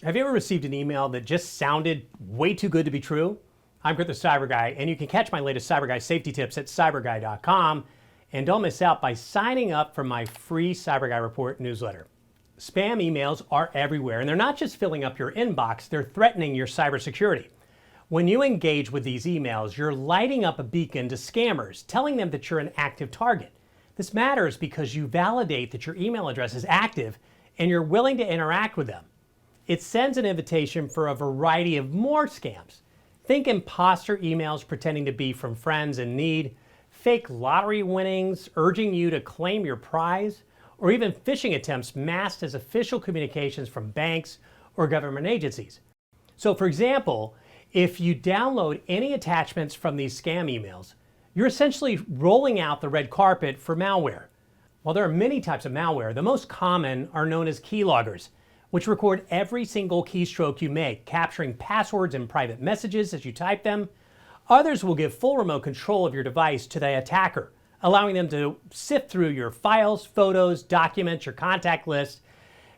Have you ever received an email that just sounded way too good to be true? I'm the CyberGuy, and you can catch my latest CyberGuy safety tips at cyberguy.com. And don't miss out by signing up for my free CyberGuy Report newsletter. Spam emails are everywhere, and they're not just filling up your inbox, they're threatening your cybersecurity. When you engage with these emails, you're lighting up a beacon to scammers, telling them that you're an active target. This matters because you validate that your email address is active and you're willing to interact with them. It sends an invitation for a variety of more scams. Think imposter emails pretending to be from friends in need, fake lottery winnings urging you to claim your prize, or even phishing attempts masked as official communications from banks or government agencies. So for example, if you download any attachments from these scam emails, you're essentially rolling out the red carpet for malware. While there are many types of malware, the most common are known as keyloggers, which record every single keystroke you make, capturing passwords and private messages as you type them. Others will give full remote control of your device to the attacker, allowing them to sift through your files, photos, documents, your contact list.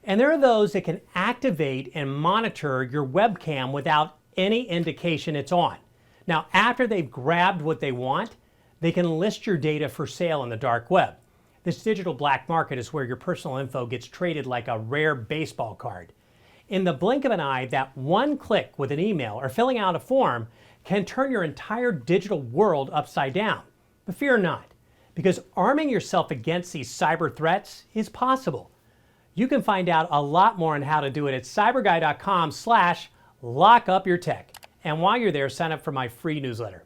And there are those that can activate and monitor your webcam without any indication it's on. Now, after they've grabbed what they want, they can list your data for sale on the dark web. This digital black market is where your personal info gets traded like a rare baseball card. In the blink of an eye, that one click with an email or filling out a form can turn your entire digital world upside down. But fear not, because arming yourself against these cyber threats is possible. You can find out a lot more on how to do it at cyberguy.com/lockupyourtech. And while you're there, sign up for my free newsletter.